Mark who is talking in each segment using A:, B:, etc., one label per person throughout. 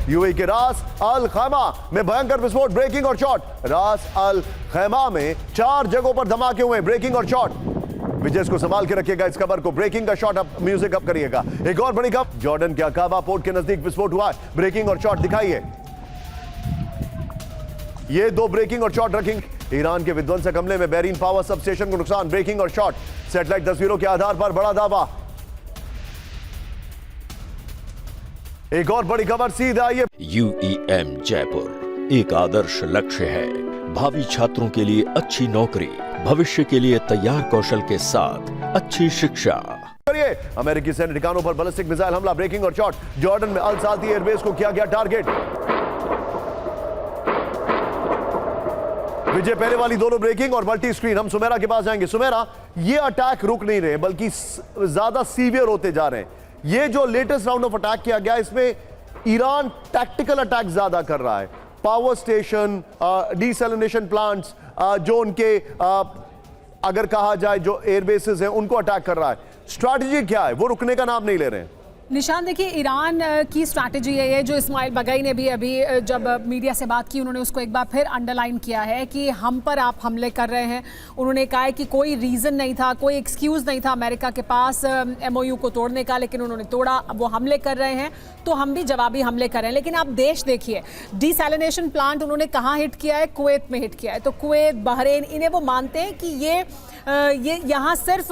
A: UAE के रास अल खैमा में भयंकर विस्फोट, ब्रेकिंग और शॉट। रास अल खैमा में 4 जगहों पर धमाके हुए, ब्रेकिंग और शॉट। विजय इसको संभाल के रखिएगा इस खबर को, ब्रेकिंग का शॉट अब म्यूजिक अप करिएगा। एक और बड़ी खबर, जॉर्डन के अकाबा पोर्ट के नजदीक विस्फोट हुआ है, ब्रेकिंग और शॉट दिखाइए। ये 2 ब्रेकिंग और शॉट रखेंगे। ईरान के विध्वंसक हमले में बैरीन पावर सब स्टेशन को नुकसान, ब्रेकिंग और शॉट। सैटेलाइट तस्वीरों के आधार पर बड़ा दावा। एक और बड़ी खबर सीधा आइए।
B: UEM जयपुर एक आदर्श लक्ष्य है, भावी छात्रों के लिए अच्छी नौकरी, भविष्य के लिए तैयार कौशल के साथ अच्छी शिक्षा।
A: करिए। अमेरिकी सैन्य ठिकानों पर बैलिस्टिक मिसाइल हमला, ब्रेकिंग और शॉट। जॉर्डन में अल सादी एयरबेस को किया गया टारगेट। विजय पहले वाली दोनों ब्रेकिंग और मल्टी स्क्रीन। हम सुमेरा के पास जाएंगे। सुमेरा, ये अटैक रुक नहीं रहे बल्कि ज्यादा सीवियर होते जा रहे हैं। ये जो लेटेस्ट राउंड ऑफ अटैक किया गया, इसमें ईरान टैक्टिकल अटैक ज्यादा कर रहा है। पावर स्टेशन, डीसैलिनेशन प्लांट्स, जो उनके अगर कहा जाए जो एयरबेसेस हैं उनको अटैक कर रहा है। स्ट्रैटेजी क्या है? वो रुकने का नाम नहीं ले रहे हैं।
C: निशान, देखिए ईरान की स्ट्रैटेजी है ये, जो इस्माइल बगई ने भी अभी जब मीडिया से बात की उन्होंने उसको एक बार फिर अंडरलाइन किया है कि हम पर आप हमले कर रहे हैं। उन्होंने कहा है कि कोई रीज़न नहीं था, कोई एक्सक्यूज़ नहीं था अमेरिका के पास MOU को तोड़ने का, लेकिन उन्होंने तोड़ा। अब वो हमले कर रहे हैं तो हम भी जवाबी हमले कर रहे हैं। लेकिन आप देश देखिए, डीसैलिनेशन प्लांट उन्होंने कहाँ हिट किया है? कुवैत में हिट किया है। तो कुवैत, बहरीन, इन्हें वो मानते हैं कि ये यहाँ सिर्फ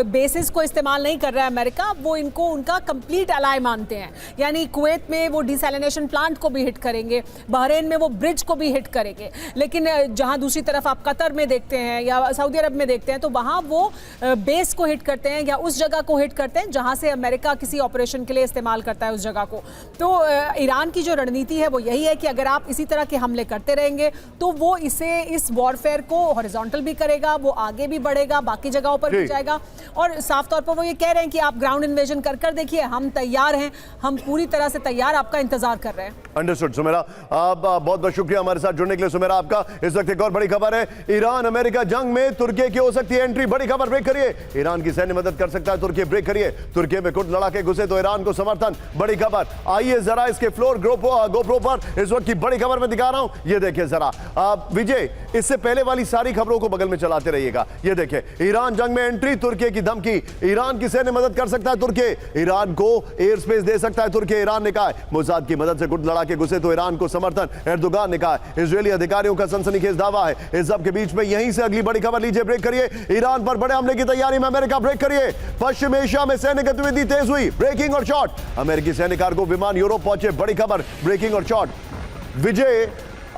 C: बेसिस को इस्तेमाल नहीं कर रहा है अमेरिका, वो इनको उनका कंप्लीट अलाय मानते हैं। यानी कुवैत में वो डीसैलिनेशन प्लांट को भी हिट करेंगे, बहरीन में वो ब्रिज को भी हिट करेंगे। लेकिन जहाँ दूसरी तरफ आप कतर में देखते हैं या सऊदी अरब में देखते हैं तो वहाँ वो बेस को हिट करते हैं या उस जगह को हिट करते हैं जहाँ से अमेरिका किसी ऑपरेशन के लिए इस्तेमाल करता है उस जगह को। तो ईरान की जो रणनीति है वो यही है कि अगर आप इसी तरह के हमले करते रहेंगे तो वो इस वॉरफेयर को हॉरिजॉन्टल भी करेगा, वो आगे भी बढ़ेगा, बाकी जगहों पर भी जाएगा। और साफ तौर पर वो ये कह रहे हैं कि आप ग्राउंड इन्वेजन कर देखिए, हम तैयार हैं, हम पूरी तरह से तैयार, आपका इंतजार कर रहे हैं।
A: अंडरस्टूड सुमेरा, आप बहुत बहुत शुक्रिया हमारे साथ जुड़ने के लिए सुमेरा आपका। इस वक्त एक और बड़ी खबर है, ईरान अमेरिका जंग में तुर्की की हो सकती है एंट्री। बड़ी खबर, ब्रेक करिए। ईरान की सैन्य मदद कर सकता है तुर्की, ब्रेक करिए। तुर्की में कुछ लड़ाके घुसे तो ईरान को समर्थन। बड़ी खबर, आइए जरा इसके फ्लोर गोप्रो पर इस वक्त की बड़ी खबर मैं दिखा रहा हूं। ये देखिए जरा विजय, इससे पहले वाली सारी खबरों को बगल में चलाते रहिएगा। ये देखिए, ईरान जंग में एंट्री, तुर्की की धमकी। ईरान की सैन्य मदद कर सकता है तुर्की, ईरान को एयर स्पेस दे सकता है तुर्की। ईरान ने कहा मोसाद की मदद से गुट लड़ाके घुसे तो ईरान को समर्थन, एर्दोगान ने कहा। इजरायली अधिकारियों का सनसनीखेज दावा है। इस सब के बीच में यहीं से अगली बड़ी खबर लीजिए, ब्रेक करिए। ईरान पर बड़े हमले की तैयारी में अमेरिका, ब्रेक करिए। पश्चिम एशिया में सैन्य गतिविधि तेज हुई, ब्रेकिंग और शॉट। अमेरिकी सैन्य कार्गो विमान यूरोप पहुंचे, बड़ी खबर, ब्रेकिंग और शॉट। विजय,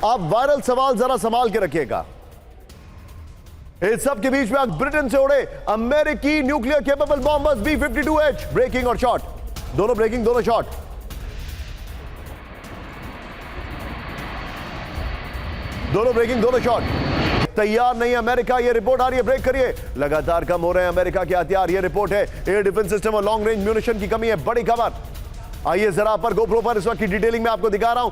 A: आप वायरल सवाल जरा संभाल के रखिएगा। इस सब के बीच में ब्रिटेन से उड़े अमेरिकी nuclear capable bombers B-52H, breaking और शॉट। दोनों ब्रेकिंग, दोनों शॉट। दोनों ब्रेकिंग, दोनों शॉट। तैयार नहीं अमेरिका, ये रिपोर्ट आ रही है, ब्रेक करिए। लगातार कम हो रहे हैं अमेरिका के हथियार, ये रिपोर्ट है। एयर डिफेंस सिस्टम और लॉन्ग रेंज म्यूनिशन की कमी है, बड़ी खबर। आइए जरा पर गोप्रो पर इस वक्त की डिटेलिंग में आपको दिखा रहा हूं।